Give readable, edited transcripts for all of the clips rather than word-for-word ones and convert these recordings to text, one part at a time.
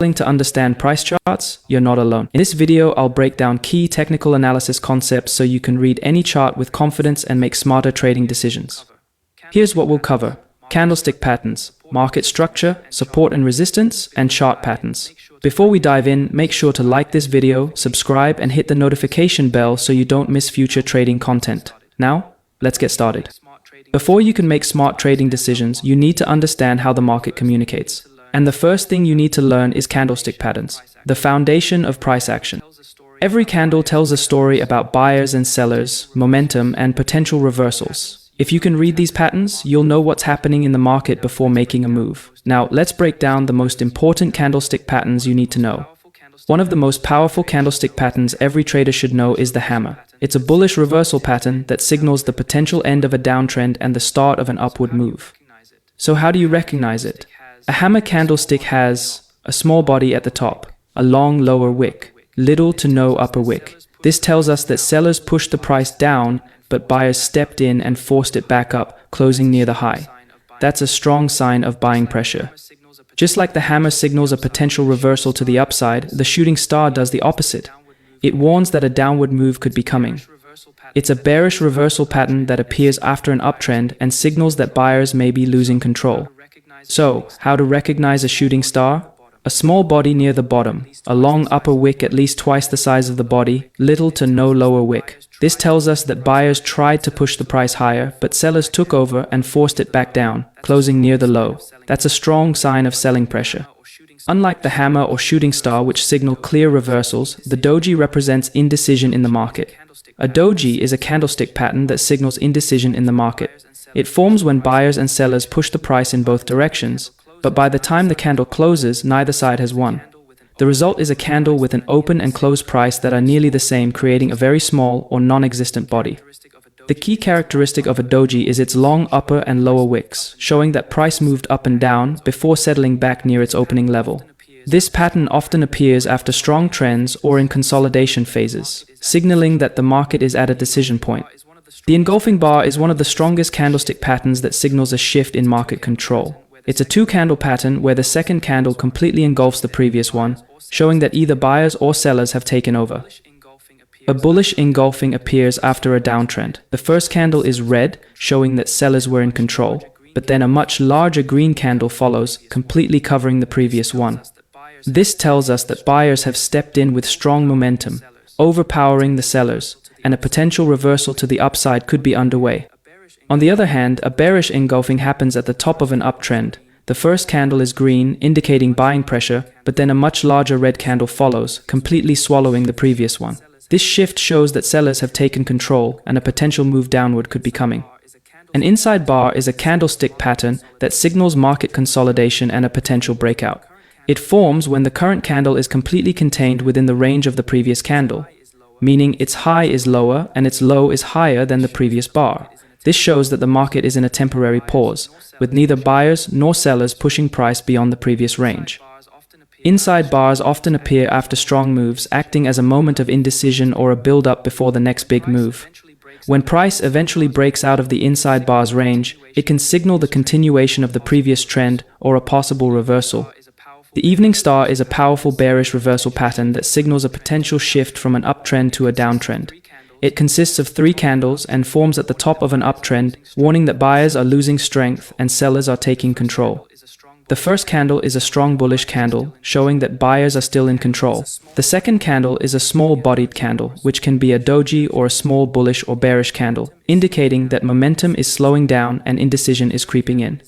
To understand price charts, you're not alone. In this video, I'll break down key technical analysis concepts so you can read any chart with confidence and make smarter trading decisions. Here's what we'll cover: candlestick patterns, market structure, support and resistance, and chart patterns. Before we dive in, make sure to like this video, subscribe, and hit the notification bell so you don't miss future trading content. Now, let's get started. Before you can make smart trading decisions, you need to understand how the market communicates. And the first thing you need to learn is candlestick patterns, the foundation of price action. Every candle tells a story about buyers and sellers, momentum, and potential reversals. If you can read these patterns, you'll know what's happening in the market before making a move. Now, let's break down the most important candlestick patterns you need to know. One of the most powerful candlestick patterns every trader should know is the hammer. It's a bullish reversal pattern that signals the potential end of a downtrend and the start of an upward move. So how do you recognize it? A hammer candlestick has a small body at the top, a long lower wick, little to no upper wick. This tells us that sellers pushed the price down, but buyers stepped in and forced it back up, closing near the high. That's a strong sign of buying pressure. Just like the hammer signals a potential reversal to the upside, the shooting star does the opposite. It warns that a downward move could be coming. It's a bearish reversal pattern that appears after an uptrend and signals that buyers may be losing control. So, how to recognize a shooting star? A small body near the bottom, a long upper wick at least twice the size of the body, little to no lower wick. This tells us that buyers tried to push the price higher, but sellers took over and forced it back down, closing near the low. That's a strong sign of selling pressure. Unlike the hammer or shooting star, which signal clear reversals, the doji represents indecision in the market. A doji is a candlestick pattern that signals indecision in the market. It forms when buyers and sellers push the price in both directions, but by the time the candle closes, neither side has won. The result is a candle with an open and closed price that are nearly the same, creating a very small or non-existent body. The key characteristic of a doji is its long upper and lower wicks, showing that price moved up and down before settling back near its opening level. This pattern often appears after strong trends or in consolidation phases, signaling that the market is at a decision point. The engulfing bar is one of the strongest candlestick patterns that signals a shift in market control. It's a two-candle pattern where the second candle completely engulfs the previous one, showing that either buyers or sellers have taken over. A bullish engulfing appears after a downtrend. The first candle is red, showing that sellers were in control, but then a much larger green candle follows, completely covering the previous one. This tells us that buyers have stepped in with strong momentum, overpowering the sellers, and a potential reversal to the upside could be underway. On the other hand, a bearish engulfing happens at the top of an uptrend. The first candle is green, indicating buying pressure, but then a much larger red candle follows, completely swallowing the previous one. This shift shows that sellers have taken control and a potential move downward could be coming. An inside bar is a candlestick pattern that signals market consolidation and a potential breakout. It forms when the current candle is completely contained within the range of the previous candle, meaning its high is lower and its low is higher than the previous bar. This shows that the market is in a temporary pause, with neither buyers nor sellers pushing price beyond the previous range. Inside bars often appear after strong moves, acting as a moment of indecision or a build-up before the next big move. When price eventually breaks out of the inside bar's range, it can signal the continuation of the previous trend or a possible reversal. The evening star is a powerful bearish reversal pattern that signals a potential shift from an uptrend to a downtrend. It consists of three candles and forms at the top of an uptrend, warning that buyers are losing strength and sellers are taking control. The first candle is a strong bullish candle, showing that buyers are still in control. The second candle is a small-bodied candle, which can be a doji or a small bullish or bearish candle, indicating that momentum is slowing down and indecision is creeping in.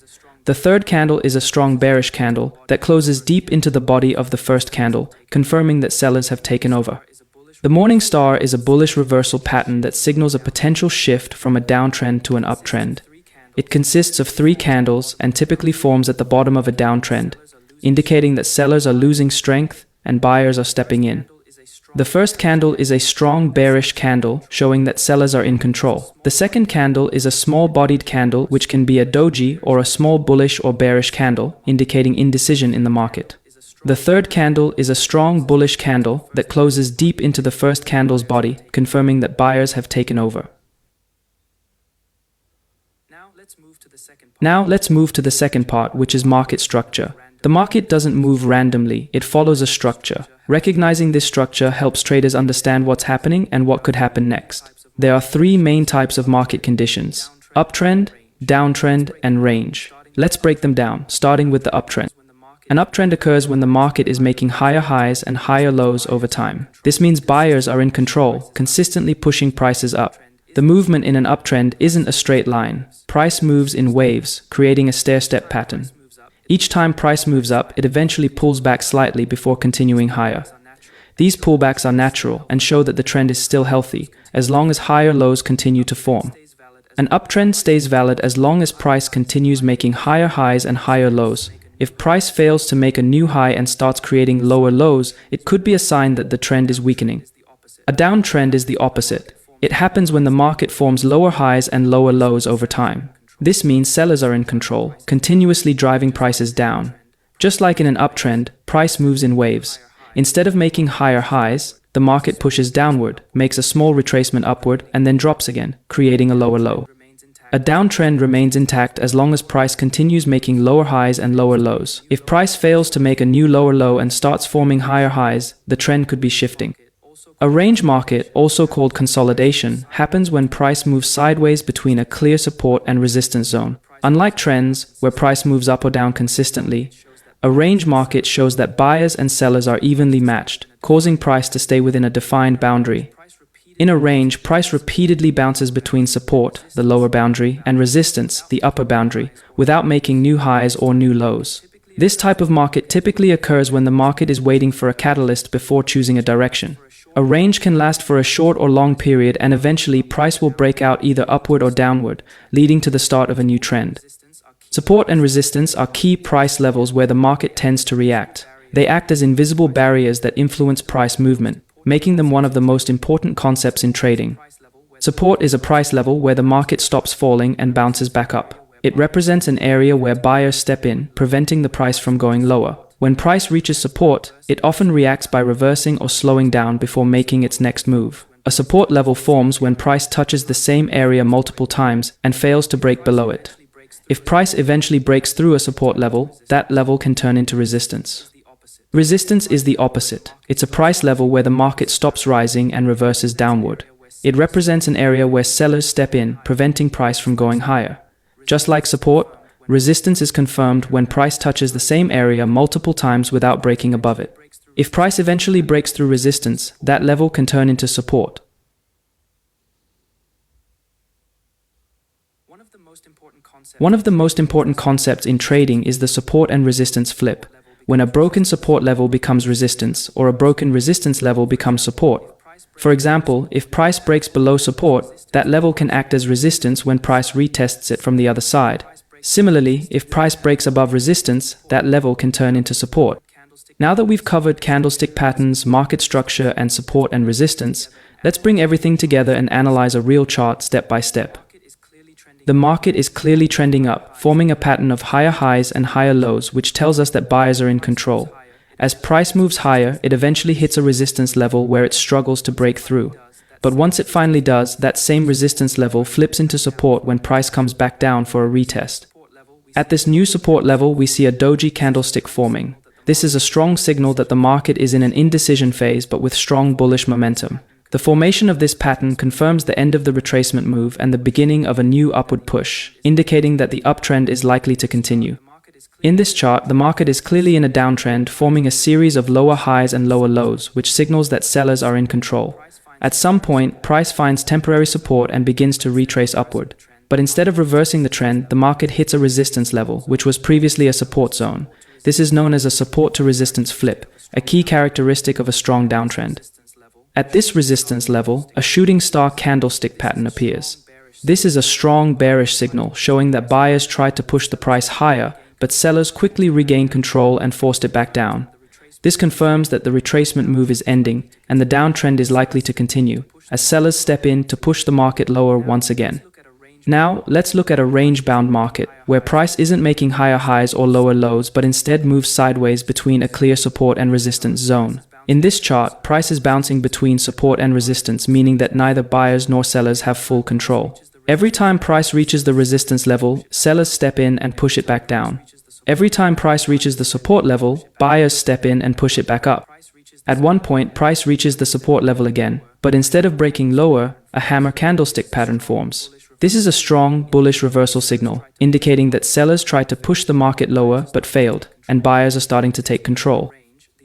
The third candle is a strong bearish candle that closes deep into the body of the first candle, confirming that sellers have taken over. The morning star is a bullish reversal pattern that signals a potential shift from a downtrend to an uptrend. It consists of three candles and typically forms at the bottom of a downtrend, indicating that sellers are losing strength and buyers are stepping in. The first candle is a strong bearish candle, showing that sellers are in control. The second candle is a small-bodied candle, which can be a doji or a small bullish or bearish candle, indicating indecision in the market. The third candle is a strong bullish candle that closes deep into the first candle's body, confirming that buyers have taken over. Now let's move to the second part, which is market structure. The market doesn't move randomly, it follows a structure. Recognizing this structure helps traders understand what's happening and what could happen next. There are three main types of market conditions: uptrend, downtrend, and range. Let's break them down, starting with the uptrend. An uptrend occurs when the market is making higher highs and higher lows over time. This means buyers are in control, consistently pushing prices up. The movement in an uptrend isn't a straight line. Price moves in waves, creating a stair-step pattern. Each time price moves up, it eventually pulls back slightly before continuing higher. These pullbacks are natural and show that the trend is still healthy, as long as higher lows continue to form. An uptrend stays valid as long as price continues making higher highs and higher lows. If price fails to make a new high and starts creating lower lows, it could be a sign that the trend is weakening. A downtrend is the opposite. It happens when the market forms lower highs and lower lows over time. This means sellers are in control, continuously driving prices down. Just like in an uptrend, price moves in waves. Instead of making higher highs, the market pushes downward, makes a small retracement upward, and then drops again, creating a lower low. A downtrend remains intact as long as price continues making lower highs and lower lows. If price fails to make a new lower low and starts forming higher highs, the trend could be shifting. A range market, also called consolidation, happens when price moves sideways between a clear support and resistance zone. Unlike trends, where price moves up or down consistently, a range market shows that buyers and sellers are evenly matched, causing price to stay within a defined boundary. In a range, price repeatedly bounces between support, the lower boundary, and resistance, the upper boundary, without making new highs or new lows. This type of market typically occurs when the market is waiting for a catalyst before choosing a direction. A range can last for a short or long period, and eventually price will break out either upward or downward, leading to the start of a new trend. Support and resistance are key price levels where the market tends to react. They act as invisible barriers that influence price movement, making them one of the most important concepts in trading. Support is a price level where the market stops falling and bounces back up. It represents an area where buyers step in, preventing the price from going lower. When price reaches support, it often reacts by reversing or slowing down before making its next move. A support level forms when price touches the same area multiple times and fails to break below it. If price eventually breaks through a support level, that level can turn into resistance. Resistance is the opposite. It's a price level where the market stops rising and reverses downward. It represents an area where sellers step in, preventing price from going higher. Just like support, resistance is confirmed when price touches the same area multiple times without breaking above it. If price eventually breaks through resistance, that level can turn into support. One of the most important concepts in trading is the support and resistance flip, when a broken support level becomes resistance or a broken resistance level becomes support. For example, if price breaks below support, that level can act as resistance when price retests it from the other side. Similarly, if price breaks above resistance, that level can turn into support. Now that we've covered candlestick patterns, market structure, and support and resistance, let's bring everything together and analyze a real chart step by step. The market is clearly trending up, forming a pattern of higher highs and higher lows, which tells us that buyers are in control. As price moves higher, it eventually hits a resistance level where it struggles to break through. But once it finally does, that same resistance level flips into support when price comes back down for a retest. At this new support level, we see a doji candlestick forming. This is a strong signal that the market is in an indecision phase but with strong bullish momentum. The formation of this pattern confirms the end of the retracement move and the beginning of a new upward push, indicating that the uptrend is likely to continue. In this chart, the market is clearly in a downtrend, forming a series of lower highs and lower lows, which signals that sellers are in control. At some point, price finds temporary support and begins to retrace upward. But instead of reversing the trend, the market hits a resistance level, which was previously a support zone. This is known as a support to resistance flip, a key characteristic of a strong downtrend. At this resistance level, a shooting star candlestick pattern appears. This is a strong bearish signal, showing that buyers tried to push the price higher, but sellers quickly regained control and forced it back down. This confirms that the retracement move is ending, and the downtrend is likely to continue, as sellers step in to push the market lower once again. Now, let's look at a range-bound market, where price isn't making higher highs or lower lows, but instead moves sideways between a clear support and resistance zone. In this chart, price is bouncing between support and resistance, meaning that neither buyers nor sellers have full control. Every time price reaches the resistance level, sellers step in and push it back down. Every time price reaches the support level, buyers step in and push it back up. At one point, price reaches the support level again, but instead of breaking lower, a hammer candlestick pattern forms. This is a strong, bullish reversal signal, indicating that sellers tried to push the market lower but failed, and buyers are starting to take control.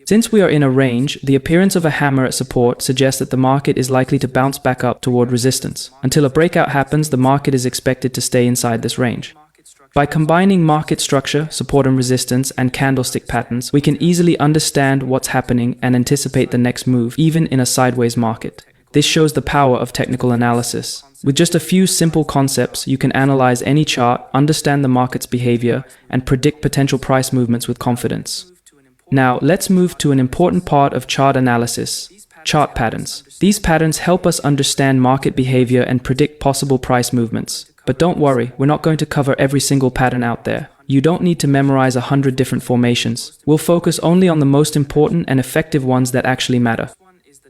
Since we are in a range, the appearance of a hammer at support suggests that the market is likely to bounce back up toward resistance. Until a breakout happens, the market is expected to stay inside this range. By combining market structure, support and resistance, and candlestick patterns, we can easily understand what's happening and anticipate the next move, even in a sideways market. This shows the power of technical analysis. With just a few simple concepts, you can analyze any chart, understand the market's behavior, and predict potential price movements with confidence. Now, let's move to an important part of chart analysis: chart patterns. These patterns help us understand market behavior and predict possible price movements. But don't worry, we're not going to cover every single pattern out there. You don't need to memorize 100 different formations. We'll focus only on the most important and effective ones that actually matter.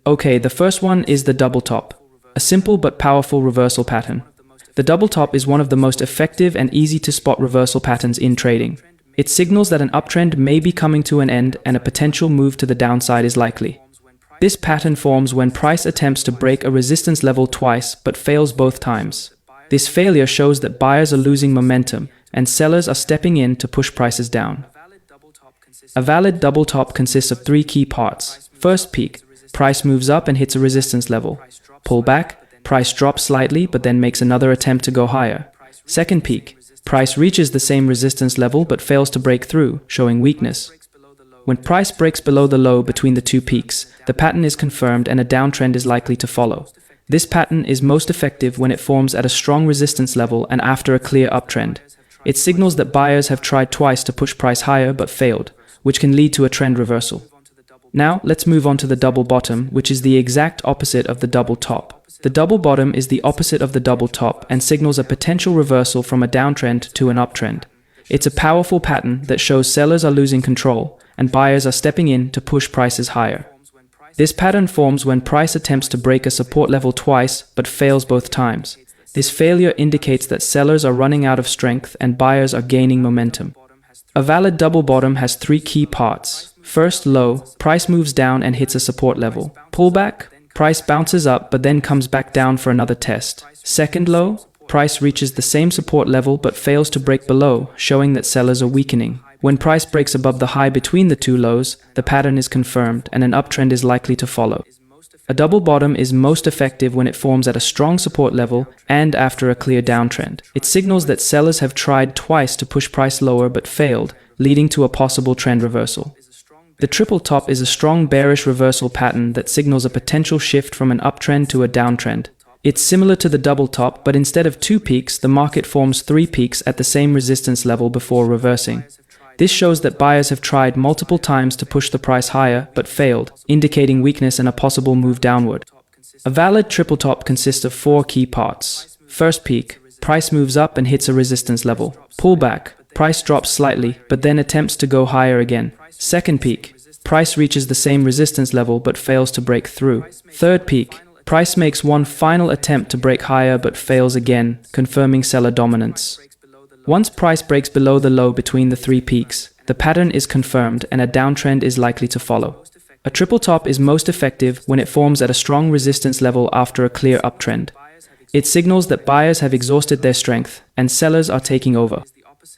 Okay, the first one is the double top, a simple but powerful reversal pattern. The double top is one of the most effective and easy to spot reversal patterns in trading. It signals that an uptrend may be coming to an end and a potential move to the downside is likely. This pattern forms when price attempts to break a resistance level twice but fails both times. This failure shows that buyers are losing momentum and sellers are stepping in to push prices down. A valid double top consists of three key parts. First peak, price moves up and hits a resistance level. Pull back, price drops slightly but then makes another attempt to go higher. Second peak, price reaches the same resistance level but fails to break through, showing weakness. When price breaks below the low between the two peaks, the pattern is confirmed and a downtrend is likely to follow. This pattern is most effective when it forms at a strong resistance level and after a clear uptrend. It signals that buyers have tried twice to push price higher but failed, which can lead to a trend reversal. Now, let's move on to the double bottom, which is the exact opposite of the double top. The double bottom is the opposite of the double top and signals a potential reversal from a downtrend to an uptrend. It's a powerful pattern that shows sellers are losing control and buyers are stepping in to push prices higher. This pattern forms when price attempts to break a support level twice but fails both times. This failure indicates that sellers are running out of strength and buyers are gaining momentum. A valid double bottom has three key parts. First low, price moves down and hits a support level. Pullback, price bounces up but then comes back down for another test. Second low, price reaches the same support level but fails to break below, showing that sellers are weakening. When price breaks above the high between the two lows, the pattern is confirmed and an uptrend is likely to follow. A double bottom is most effective when it forms at a strong support level and after a clear downtrend. It signals that sellers have tried twice to push price lower but failed, leading to a possible trend reversal. The triple top is a strong bearish reversal pattern that signals a potential shift from an uptrend to a downtrend. It's similar to the double top, but instead of two peaks, the market forms three peaks at the same resistance level before reversing. This shows that buyers have tried multiple times to push the price higher but failed, indicating weakness and a possible move downward. A valid triple top consists of four key parts. First peak, price moves up and hits a resistance level. Pullback, price drops slightly but then attempts to go higher again. Second peak, price reaches the same resistance level but fails to break through. Third peak, price makes one final attempt to break higher but fails again, confirming seller dominance. Once price breaks below the low between the three peaks, the pattern is confirmed and a downtrend is likely to follow. A triple top is most effective when it forms at a strong resistance level after a clear uptrend. It signals that buyers have exhausted their strength and sellers are taking over.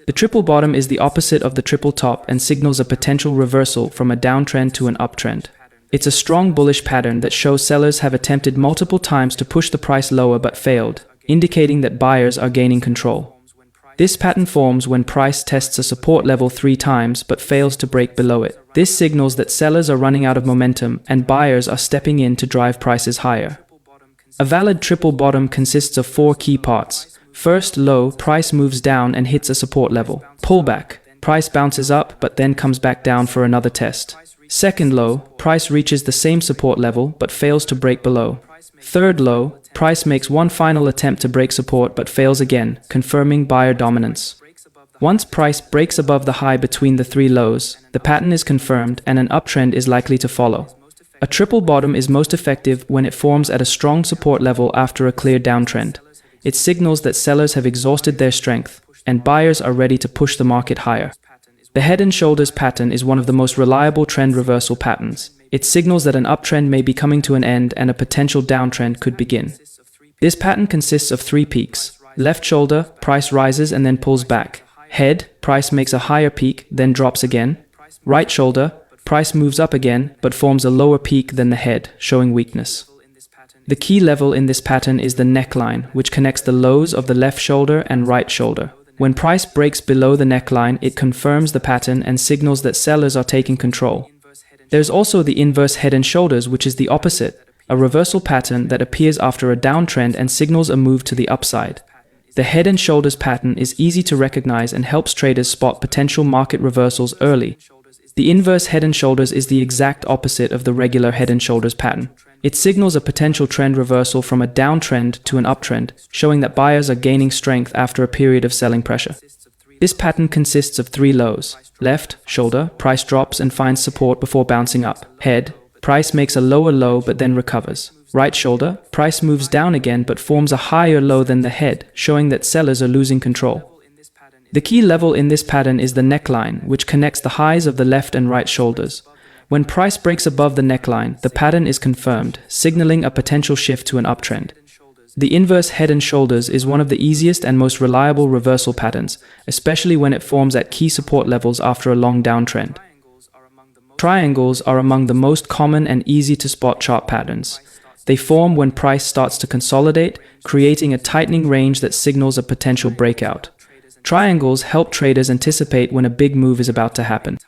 The triple bottom is the opposite of the triple top and signals a potential reversal from a downtrend to an uptrend. It's a strong bullish pattern that shows sellers have attempted multiple times to push the price lower but failed, indicating that buyers are gaining control. This pattern forms when price tests a support level 3 times but fails to break below it. This signals that sellers are running out of momentum and buyers are stepping in to drive prices higher. A valid triple bottom consists of 4 key parts. First low, price moves down and hits a support level. Pullback, price bounces up but then comes back down for another test. Second low, price reaches the same support level but fails to break below. Third low, price makes one final attempt to break support but fails again, confirming buyer dominance. Once price breaks above the high between the 3 lows, the pattern is confirmed and an uptrend is likely to follow. A triple bottom is most effective when it forms at a strong support level after a clear downtrend. It signals that sellers have exhausted their strength and buyers are ready to push the market higher. The head and shoulders pattern is one of the most reliable trend reversal patterns. It signals that an uptrend may be coming to an end and a potential downtrend could begin. This pattern consists of 3 peaks. Left shoulder, price rises and then pulls back. Head, price makes a higher peak, then drops again. Right shoulder, price moves up again, but forms a lower peak than the head, showing weakness. The key level in this pattern is the neckline, which connects the lows of the left shoulder and right shoulder. When price breaks below the neckline, it confirms the pattern and signals that sellers are taking control. There's also the inverse head and shoulders, which is the opposite, a reversal pattern that appears after a downtrend and signals a move to the upside. The head and shoulders pattern is easy to recognize and helps traders spot potential market reversals early. The inverse head and shoulders is the exact opposite of the regular head and shoulders pattern. It signals a potential trend reversal from a downtrend to an uptrend, showing that buyers are gaining strength after a period of selling pressure. This pattern consists of 3 lows. Left shoulder, price drops and finds support before bouncing up. Head, price makes a lower low but then recovers. Right shoulder, price moves down again but forms a higher low than the head, showing that sellers are losing control. The key level in this pattern is the neckline, which connects the highs of the left and right shoulders. When price breaks above the neckline, the pattern is confirmed, signaling a potential shift to an uptrend. The inverse head and shoulders is one of the easiest and most reliable reversal patterns, especially when it forms at key support levels after a long downtrend. Triangles are among the most common and easy to spot chart patterns. They form when price starts to consolidate, creating a tightening range that signals a potential breakout. Triangles help traders anticipate when a big move is about to happen.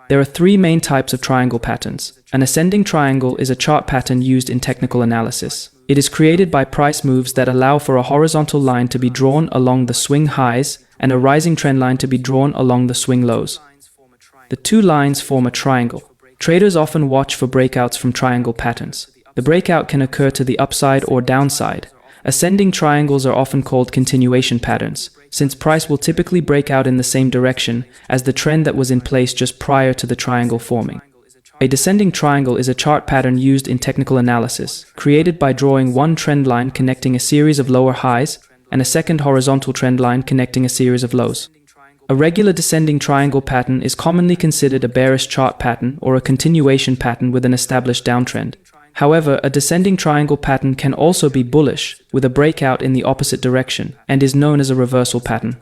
There are 3 main types of triangle patterns. An ascending triangle is a chart pattern used in technical analysis. It is created by price moves that allow for a horizontal line to be drawn along the swing highs and a rising trend line to be drawn along the swing lows. The 2 lines form a triangle. Traders often watch for breakouts from triangle patterns. The breakout can occur to the upside or downside. Ascending triangles are often called continuation patterns, since price will typically break out in the same direction as the trend that was in place just prior to the triangle forming. A descending triangle is a chart pattern used in technical analysis, created by drawing one trend line connecting a series of lower highs and a second horizontal trend line connecting a series of lows. A regular descending triangle pattern is commonly considered a bearish chart pattern or a continuation pattern with an established downtrend. However, a descending triangle pattern can also be bullish, with a breakout in the opposite direction, and is known as a reversal pattern.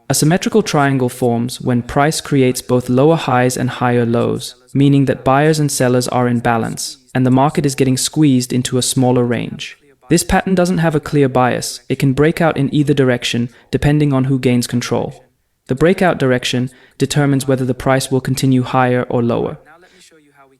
A symmetrical triangle forms when price creates both lower highs and higher lows, meaning that buyers and sellers are in balance, and the market is getting squeezed into a smaller range. This pattern doesn't have a clear bias. It can break out in either direction, depending on who gains control. The breakout direction determines whether the price will continue higher or lower.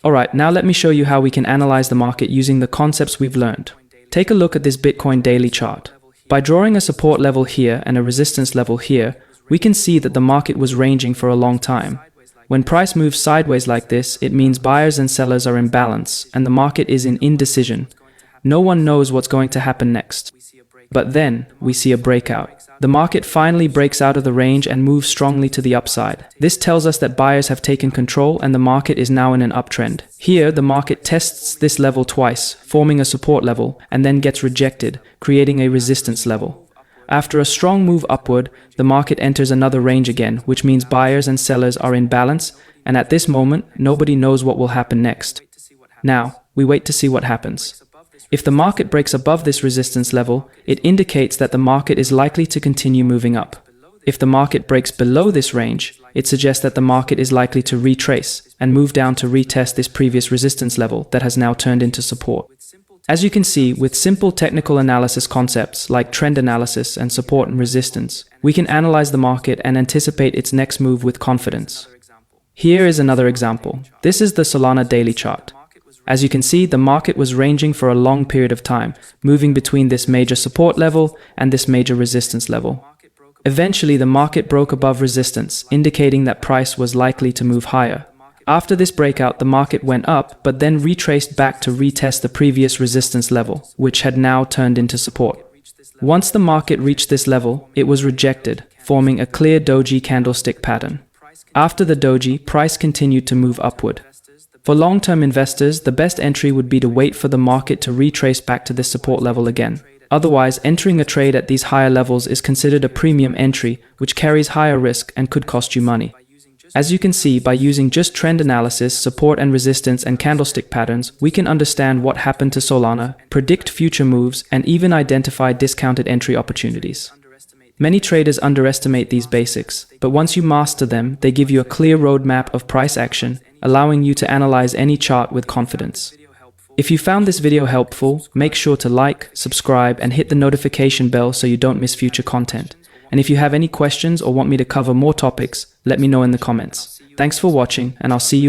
Alright, now let me show you how we can analyze the market using the concepts we've learned. Take a look at this Bitcoin daily chart. By drawing a support level here and a resistance level here, we can see that the market was ranging for a long time. When price moves sideways like this, it means buyers and sellers are in balance and the market is in indecision. No one knows what's going to happen next. But then, we see a breakout. The market finally breaks out of the range and moves strongly to the upside. This tells us that buyers have taken control and the market is now in an uptrend. Here, the market tests this level twice, forming a support level, and then gets rejected, creating a resistance level. After a strong move upward, the market enters another range again, which means buyers and sellers are in balance, and at this moment, nobody knows what will happen next. Now, we wait to see what happens. If the market breaks above this resistance level, it indicates that the market is likely to continue moving up. If the market breaks below this range, it suggests that the market is likely to retrace and move down to retest this previous resistance level that has now turned into support. As you can see, with simple technical analysis concepts like trend analysis and support and resistance, we can analyze the market and anticipate its next move with confidence. Here is another example. This is the Solana daily chart. As you can see, the market was ranging for a long period of time, moving between this major support level and this major resistance level. Eventually, the market broke above resistance, indicating that price was likely to move higher. After this breakout, the market went up, but then retraced back to retest the previous resistance level, which had now turned into support. Once the market reached this level, it was rejected, forming a clear doji candlestick pattern. After the doji, price continued to move upward. For long-term investors, the best entry would be to wait for the market to retrace back to this support level again. Otherwise, entering a trade at these higher levels is considered a premium entry, which carries higher risk and could cost you money. As you can see, by using just trend analysis, support and resistance, and candlestick patterns, we can understand what happened to Solana, predict future moves, and even identify discounted entry opportunities. Many traders underestimate these basics, but once you master them, they give you a clear roadmap of price action, allowing you to analyze any chart with confidence. If you found this video helpful, make sure to like, subscribe, and hit the notification bell so you don't miss future content. And if you have any questions or want me to cover more topics, let me know in the comments. Thanks for watching, and I'll see you